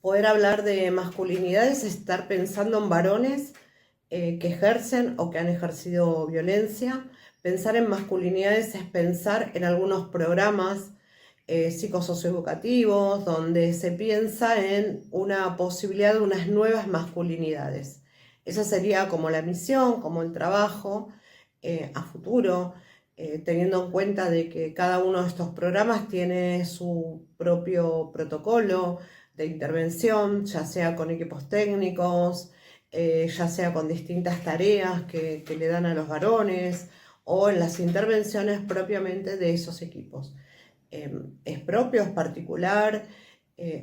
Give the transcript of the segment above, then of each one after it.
Poder hablar de masculinidades es estar pensando en varones que ejercen o que han ejercido violencia. Pensar en masculinidades es pensar en algunos programas psicosocioeducativos donde se piensa en una posibilidad de unas nuevas masculinidades. Esa sería como la misión, como el trabajo a futuro, teniendo en cuenta de que cada uno de estos programas tiene su propio protocolo de intervención, ya sea con equipos técnicos, ya sea con distintas tareas que le dan a los varones o en las intervenciones propiamente de esos equipos. Es propio, es particular,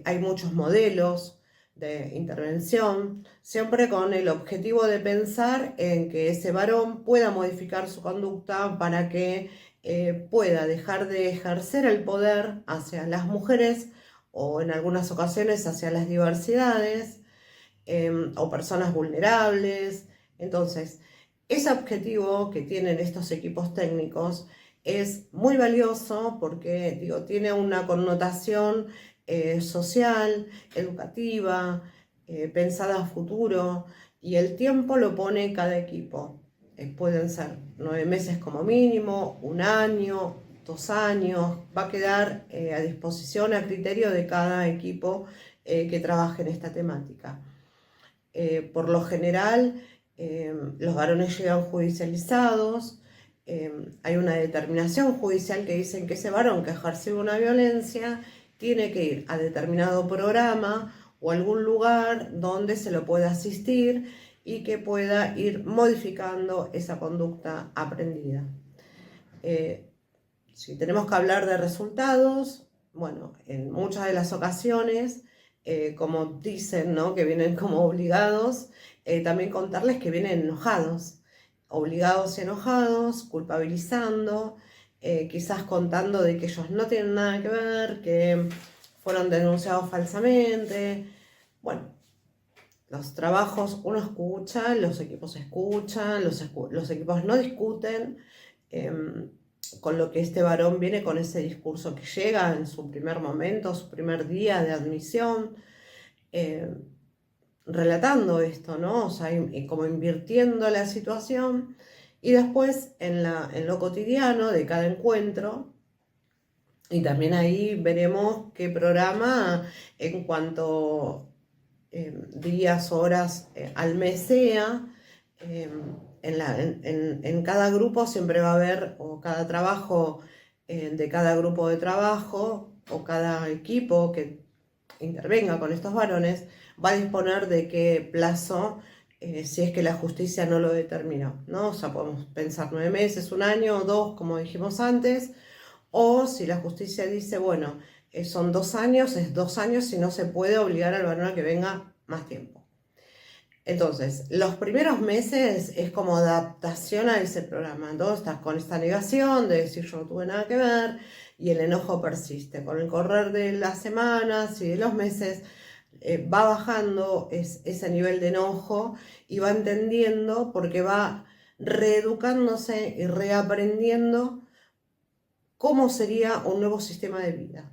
hay muchos modelos de intervención, siempre con el objetivo de pensar en que ese varón pueda modificar su conducta para que pueda dejar de ejercer el poder hacia las mujeres o en algunas ocasiones hacia las diversidades o personas vulnerables. Entonces, ese objetivo que tienen estos equipos técnicos es muy valioso porque tiene una connotación social, educativa, pensada a futuro, y el tiempo lo pone cada equipo. Pueden ser 9 meses como mínimo, 1 año, 2 años, va a quedar a disposición, a criterio de cada equipo que trabaje en esta temática. Por lo general, los varones llegan judicializados, hay una determinación judicial que dice que ese varón que ejerció una violencia tiene que ir a determinado programa o algún lugar donde se lo pueda asistir y que pueda ir modificando esa conducta aprendida. Si tenemos que hablar de resultados, bueno, en muchas de las ocasiones, como dicen, ¿no?, que vienen como obligados, también contarles que vienen enojados, obligados y enojados, culpabilizando, quizás contando de que ellos no tienen nada que ver, que fueron denunciados falsamente. Bueno, los trabajos uno escucha, los equipos escuchan, los equipos no discuten, con lo que este varón viene con ese discurso que llega en su primer momento, su primer día de admisión, relatando esto, ¿no? O sea, como invirtiendo la situación, y después en lo cotidiano de cada encuentro, y también ahí veremos qué programa en cuanto días, horas al mes sea. En cada grupo siempre va a haber, o cada trabajo de cada grupo de trabajo, o cada equipo que intervenga con estos varones, va a disponer de qué plazo, si es que la justicia no lo determinó, ¿no? O sea, podemos pensar 9 meses, 1 año o 2, como dijimos antes, o si la justicia dice, bueno, son 2 años, es 2 años y no se puede obligar al varón a que venga más tiempo. Entonces, los primeros meses es como adaptación a ese programa. Entonces estás con esta negación de decir yo no tuve nada que ver, y el enojo persiste. Con el correr de las semanas y de los meses va bajando ese nivel de enojo y va entendiendo, porque va reeducándose y reaprendiendo cómo sería un nuevo sistema de vida.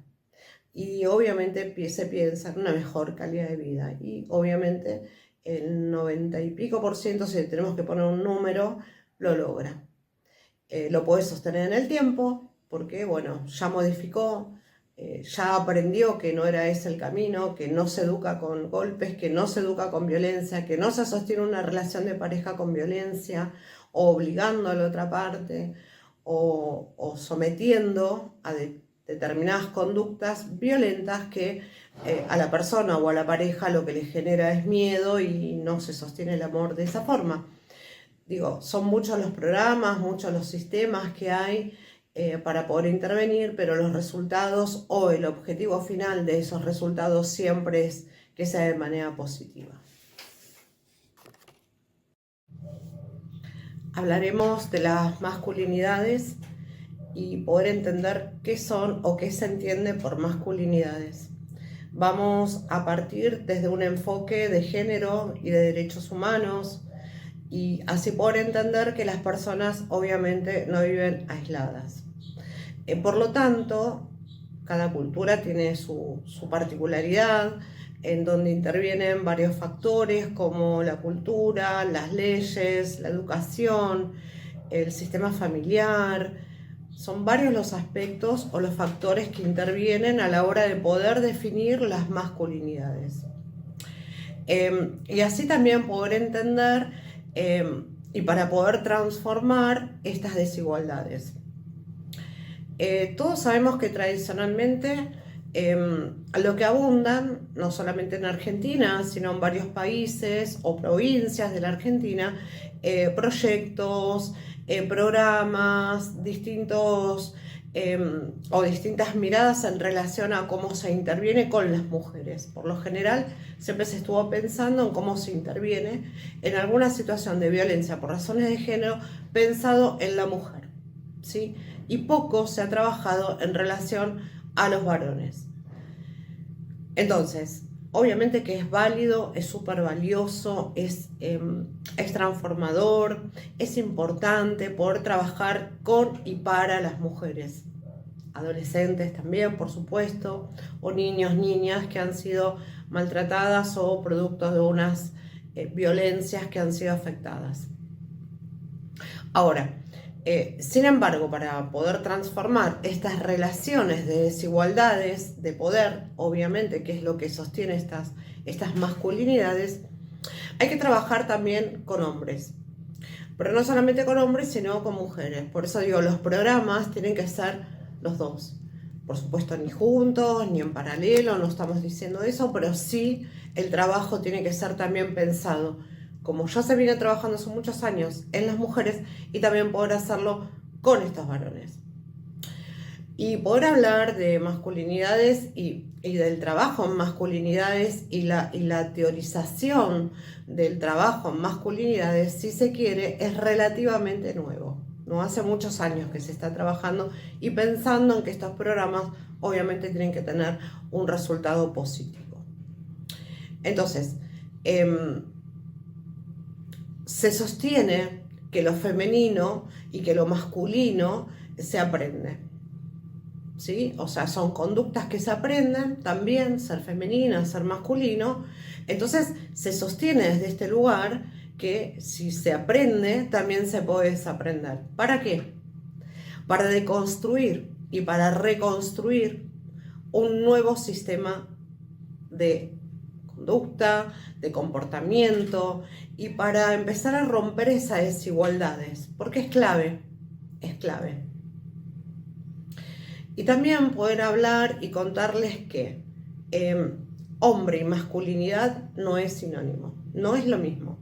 Y obviamente se piensa en una mejor calidad de vida. Y obviamente el 90 y pico por ciento, si tenemos que poner un número, lo logra. Lo puede sostener en el tiempo porque, bueno, ya modificó, ya aprendió que no era ese el camino, que no se educa con golpes, que no se educa con violencia, que no se sostiene una relación de pareja con violencia, o obligando a la otra parte, o sometiendo a determinadas conductas violentas que a la persona o a la pareja lo que le genera es miedo y no se sostiene el amor de esa forma. Son muchos los programas, muchos los sistemas que hay para poder intervenir, pero los resultados o el objetivo final de esos resultados siempre es que sea de manera positiva. Hablaremos de las masculinidades y poder entender qué son o qué se entiende por masculinidades. Vamos a partir desde un enfoque de género y de derechos humanos, y así poder entender que las personas obviamente no viven aisladas. Por lo tanto, cada cultura tiene su particularidad, en donde intervienen varios factores como la cultura, las leyes, la educación, el sistema familiar. Son varios los aspectos o los factores que intervienen a la hora de poder definir las masculinidades. Y así también poder entender y para poder transformar estas desigualdades. Todos sabemos que tradicionalmente lo que abundan, no solamente en Argentina, sino en varios países o provincias de la Argentina, proyectos, programas, distintos o distintas miradas en relación a cómo se interviene con las mujeres. Por lo general, siempre se estuvo pensando en cómo se interviene en alguna situación de violencia por razones de género pensado en la mujer, ¿sí? Y poco se ha trabajado en relación a los varones. Entonces, obviamente que es válido, es súper valioso, es transformador, es importante poder trabajar con y para las mujeres. Adolescentes también, por supuesto, o niños, niñas que han sido maltratadas o producto de unas violencias que han sido afectadas. Ahora, sin embargo, para poder transformar estas relaciones de desigualdades de poder, obviamente, que es lo que sostiene estas masculinidades, hay que trabajar también con hombres. Pero no solamente con hombres, sino con mujeres. Por eso digo, los programas tienen que ser los dos. Por supuesto, ni juntos, ni en paralelo, no estamos diciendo eso, pero sí el trabajo tiene que ser también pensado, como ya se viene trabajando hace muchos años en las mujeres, y también poder hacerlo con estos varones. Y poder hablar de masculinidades y del trabajo en masculinidades y la teorización del trabajo en masculinidades, si se quiere, es relativamente nuevo. No hace muchos años que se está trabajando y pensando en que estos programas obviamente tienen que tener un resultado positivo. Entonces, se sostiene que lo femenino y que lo masculino se aprende, ¿sí? O sea, son conductas que se aprenden también, ser femenina, ser masculino. Entonces se sostiene desde este lugar que si se aprende, también se puede desaprender. ¿Para qué? Para deconstruir y para reconstruir un nuevo sistema de conducta, de comportamiento, y para empezar a romper esas desigualdades, porque es clave, es clave. Y también poder hablar y contarles que hombre y masculinidad no es sinónimo, no es lo mismo,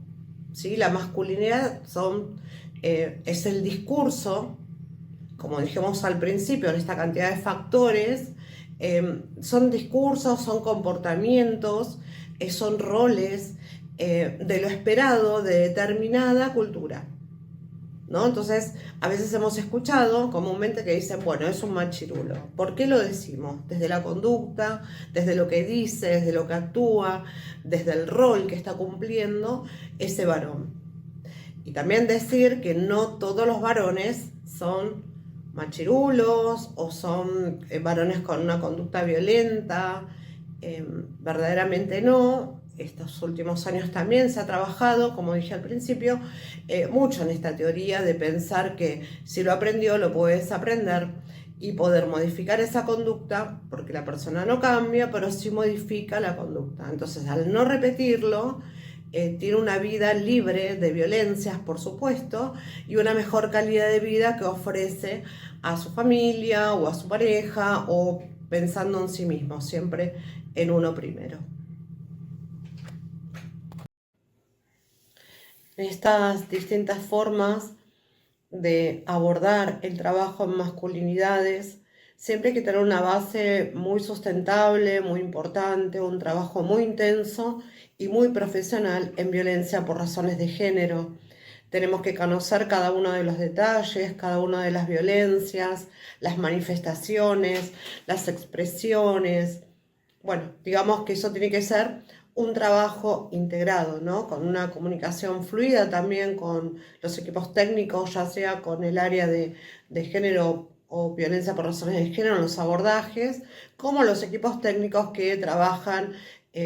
¿sí? La masculinidad es el discurso, como dijimos al principio, en esta cantidad de factores, son discursos, son comportamientos, son roles de lo esperado de determinada cultura, ¿no? Entonces, a veces hemos escuchado comúnmente que dicen, bueno, es un machirulo. ¿Por qué lo decimos? Desde la conducta, desde lo que dice, desde lo que actúa, desde el rol que está cumpliendo ese varón. Y también decir que no todos los varones son machirulos o son varones con una conducta violenta, verdaderamente no. Estos últimos años también se ha trabajado, como dije al principio, mucho en esta teoría de pensar que si lo aprendió lo puedes aprender y poder modificar esa conducta, porque la persona no cambia, pero sí modifica la conducta. Entonces, al no repetirlo, tiene una vida libre de violencias, por supuesto, y una mejor calidad de vida que ofrece a su familia o a su pareja, o pensando en sí mismo, siempre en uno primero. Estas distintas formas de abordar el trabajo en masculinidades, siempre hay que tener una base muy sustentable, muy importante, un trabajo muy intenso y muy profesional en violencia por razones de género. Tenemos que conocer cada uno de los detalles, cada una de las violencias, las manifestaciones, las expresiones. Bueno, digamos que eso tiene que ser un trabajo integrado, ¿no? Con una comunicación fluida también con los equipos técnicos, ya sea con el área de género o violencia por razones de género en los abordajes, como los equipos técnicos que trabajan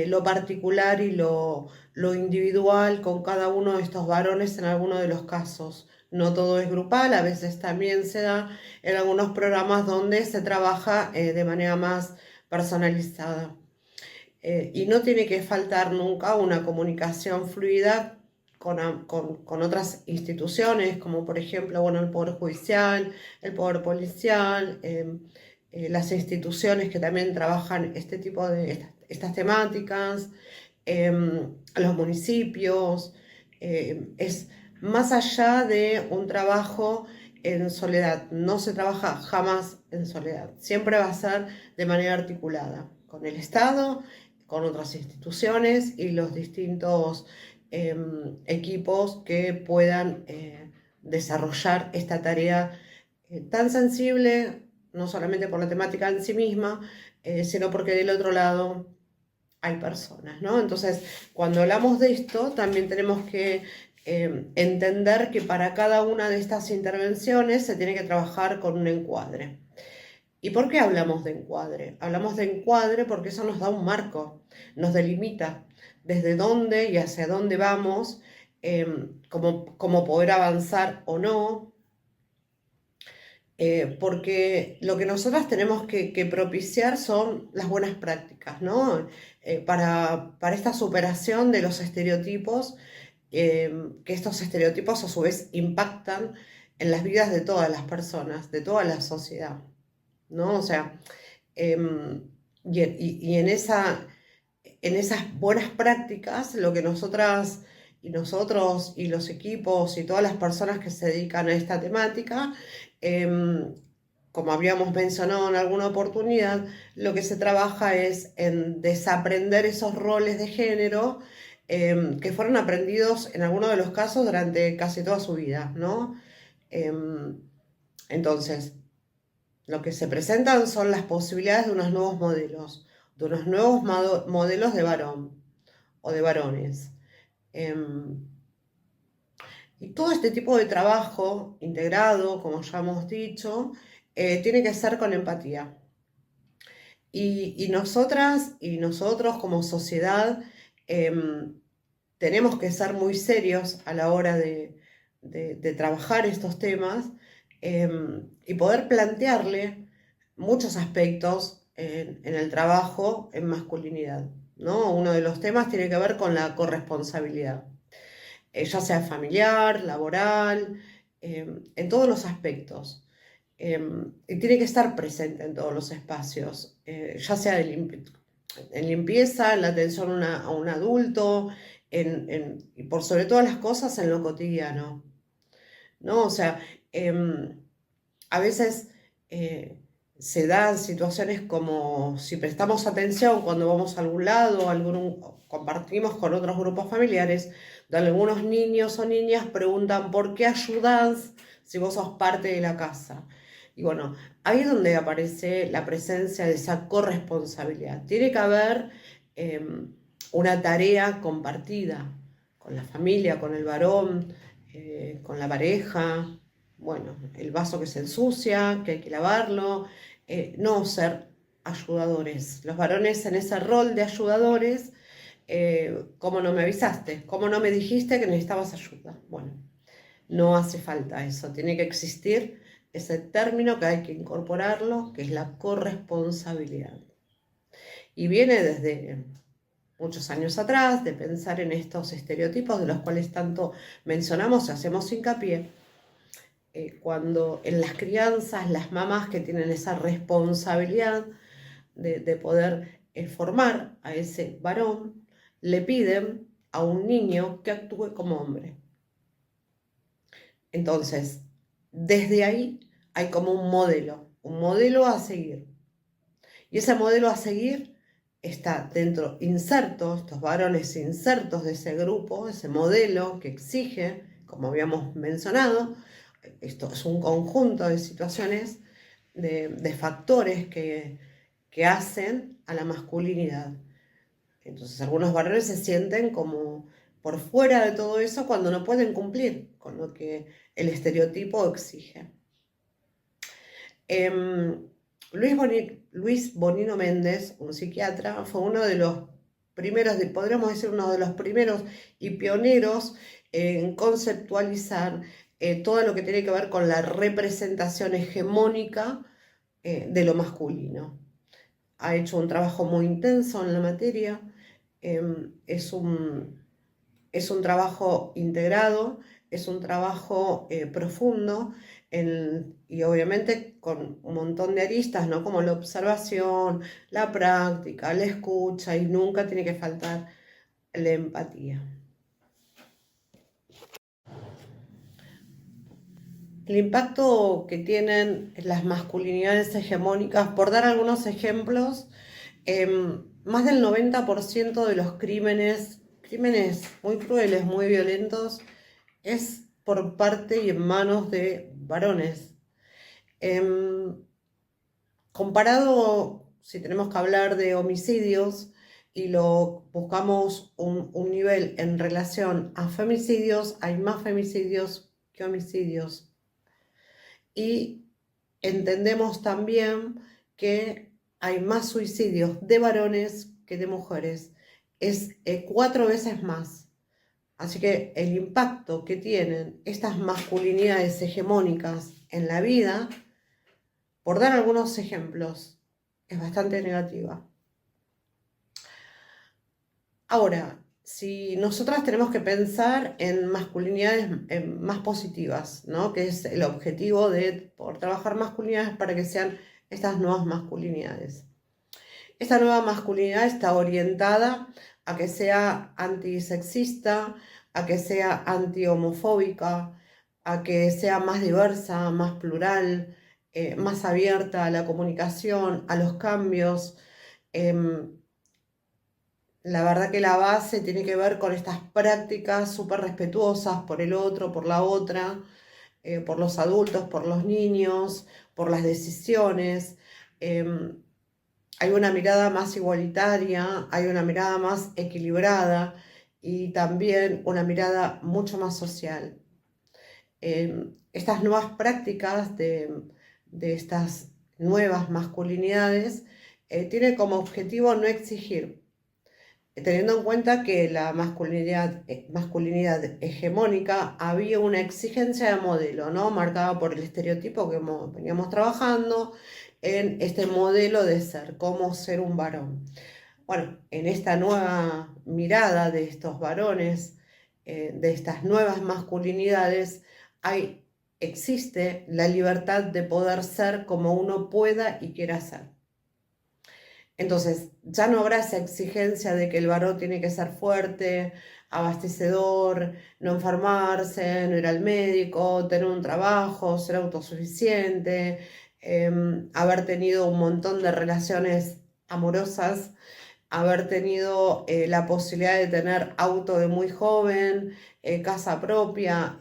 lo particular y lo individual con cada uno de estos varones en alguno de los casos. No todo es grupal, a veces también se da en algunos programas donde se trabaja de manera más personalizada. Y no tiene que faltar nunca una comunicación fluida con otras instituciones, como por ejemplo, bueno, el Poder Judicial, el Poder Policial, las instituciones que también trabajan este tipo de estas temáticas, los municipios. Es más allá de un trabajo en soledad, no se trabaja jamás en soledad, siempre va a ser de manera articulada con el Estado, con otras instituciones y los distintos equipos que puedan desarrollar esta tarea tan sensible, no solamente por la temática en sí misma, sino porque del otro lado hay personas, ¿no? Entonces, cuando hablamos de esto, también tenemos que entender que para cada una de estas intervenciones se tiene que trabajar con un encuadre. ¿Y por qué hablamos de encuadre? Hablamos de encuadre porque eso nos da un marco, nos delimita desde dónde y hacia dónde vamos, cómo poder avanzar o no, porque lo que nosotras tenemos que propiciar son las buenas prácticas, ¿no? Para esta superación de los estereotipos, que estos estereotipos a su vez impactan en las vidas de todas las personas, de toda la sociedad, ¿no? O sea, y en esas buenas prácticas, lo que nosotras y nosotros y los equipos y todas las personas que se dedican a esta temática, como habíamos mencionado en alguna oportunidad, lo que se trabaja es en desaprender esos roles de género que fueron aprendidos en algunos de los casos durante casi toda su vida, ¿no? Entonces, lo que se presentan son las posibilidades de unos nuevos modelos, de unos nuevos modelos de varón o de varones. Y todo este tipo de trabajo integrado, como ya hemos dicho, tiene que ser con empatía. Y nosotras y nosotros como sociedad tenemos que ser muy serios a la hora de trabajar estos temas y poder plantearle muchos aspectos en el trabajo en masculinidad, ¿no? Uno de los temas tiene que ver con la corresponsabilidad, ya sea familiar, laboral, en todos los aspectos. Y tiene que estar presente en todos los espacios, ya sea en limpieza, en la atención a un adulto, y por sobre todas las cosas en lo cotidiano, ¿no? O sea, a veces se dan situaciones como si prestamos atención cuando vamos a algún lado, compartimos con otros grupos familiares, donde algunos niños o niñas preguntan ¿por qué ayudás si vos sos parte de la casa? Y bueno, ahí es donde aparece la presencia de esa corresponsabilidad. Tiene que haber una tarea compartida con la familia, con el varón, con la pareja. Bueno, el vaso que se ensucia, que hay que lavarlo, no ser ayudadores. Los varones en ese rol de ayudadores, ¿cómo no me avisaste? ¿Cómo no me dijiste que necesitabas ayuda? Bueno, no hace falta eso, tiene que existir ese término que hay que incorporarlo, que es la corresponsabilidad. Y viene desde muchos años atrás, de pensar en estos estereotipos de los cuales tanto mencionamos y hacemos hincapié, cuando en las crianzas las mamás que tienen esa responsabilidad de poder formar a ese varón, le piden a un niño que actúe como hombre. Entonces, desde ahí hay como un modelo a seguir. Y ese modelo a seguir está dentro, inserto, estos varones insertos de ese grupo, ese modelo que exige, como habíamos mencionado, esto es un conjunto de situaciones, de factores que hacen a la masculinidad. Entonces algunos varones se sienten como por fuera de todo eso cuando no pueden cumplir con lo que el estereotipo exige. Luis Bonino Méndez, un psiquiatra, fue uno de los primeros, podríamos decir uno de los primeros y pioneros en conceptualizar todo lo que tiene que ver con la representación hegemónica de lo masculino. Ha hecho un trabajo muy intenso en la materia, es un trabajo integrado, es un trabajo profundo y obviamente con un montón de aristas, ¿no? Como la observación, la práctica, la escucha y nunca tiene que faltar la empatía. El impacto que tienen las masculinidades hegemónicas, por dar algunos ejemplos, más del 90% de los crímenes muy crueles, muy violentos, es por parte y en manos de varones. Comparado, si tenemos que hablar de homicidios y lo buscamos un nivel en relación a femicidios, hay más femicidios que homicidios. Y entendemos también que hay más suicidios de varones que de mujeres. Es 4 veces más. Así que el impacto que tienen estas masculinidades hegemónicas en la vida, por dar algunos ejemplos, es bastante negativa. Ahora, si nosotras tenemos que pensar en masculinidades más positivas, ¿no? Que es el objetivo de por trabajar masculinidades para que sean estas nuevas masculinidades. Esta nueva masculinidad está orientada a que sea antisexista, a que sea antihomofóbica, a que sea más diversa, más plural, más abierta a la comunicación, a los cambios. La verdad que la base tiene que ver con estas prácticas súper respetuosas por el otro, por la otra, por los adultos, por los niños, por las decisiones. Hay una mirada más igualitaria, hay una mirada más equilibrada y también una mirada mucho más social. Estas nuevas prácticas de estas nuevas masculinidades tienen como objetivo no exigir, teniendo en cuenta que la masculinidad hegemónica había una exigencia de modelo, ¿no? Marcada por el estereotipo que veníamos trabajando en este modelo de ser, cómo ser un varón. Bueno, en esta nueva mirada de estos varones, de estas nuevas masculinidades, existe la libertad de poder ser como uno pueda y quiera ser. Entonces, ya no habrá esa exigencia de que el varón tiene que ser fuerte, abastecedor, no enfermarse, no ir al médico, tener un trabajo, ser autosuficiente, haber tenido un montón de relaciones amorosas, haber tenido la posibilidad de tener auto de muy joven, casa propia,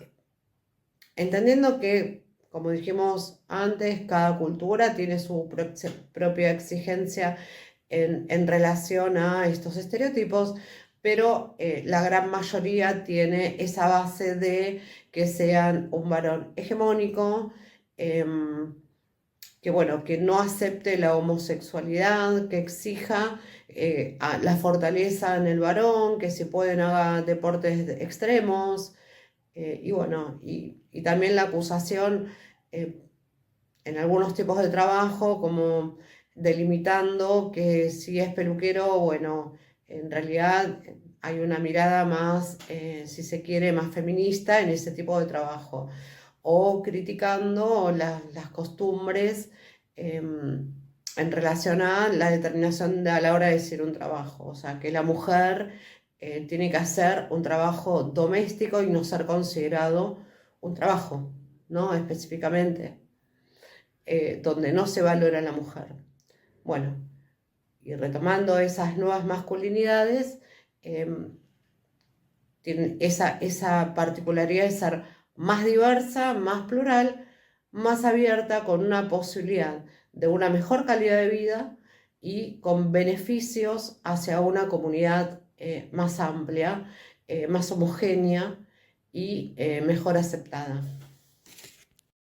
entendiendo que, como dijimos antes, cada cultura tiene su propia exigencia en relación a estos estereotipos, pero la gran mayoría tiene esa base de que sean un varón hegemónico, que no acepte la homosexualidad, que exija la fortaleza en el varón, que se pueden haga deportes extremos, y también la acusación en algunos tipos de trabajo, como delimitando que si es peluquero, bueno, en realidad hay una mirada más, si se quiere, más feminista en ese tipo de trabajo, o criticando las costumbres en relación a la determinación a la hora de decir un trabajo, o sea, que la mujer tiene que hacer un trabajo doméstico y no ser considerado un trabajo, ¿no? Específicamente, donde no se valora a la mujer. Bueno, y retomando esas nuevas masculinidades, tienen esa particularidad de ser más diversa, más plural, más abierta, con una posibilidad de una mejor calidad de vida y con beneficios hacia una comunidad más amplia, más homogénea y mejor aceptada.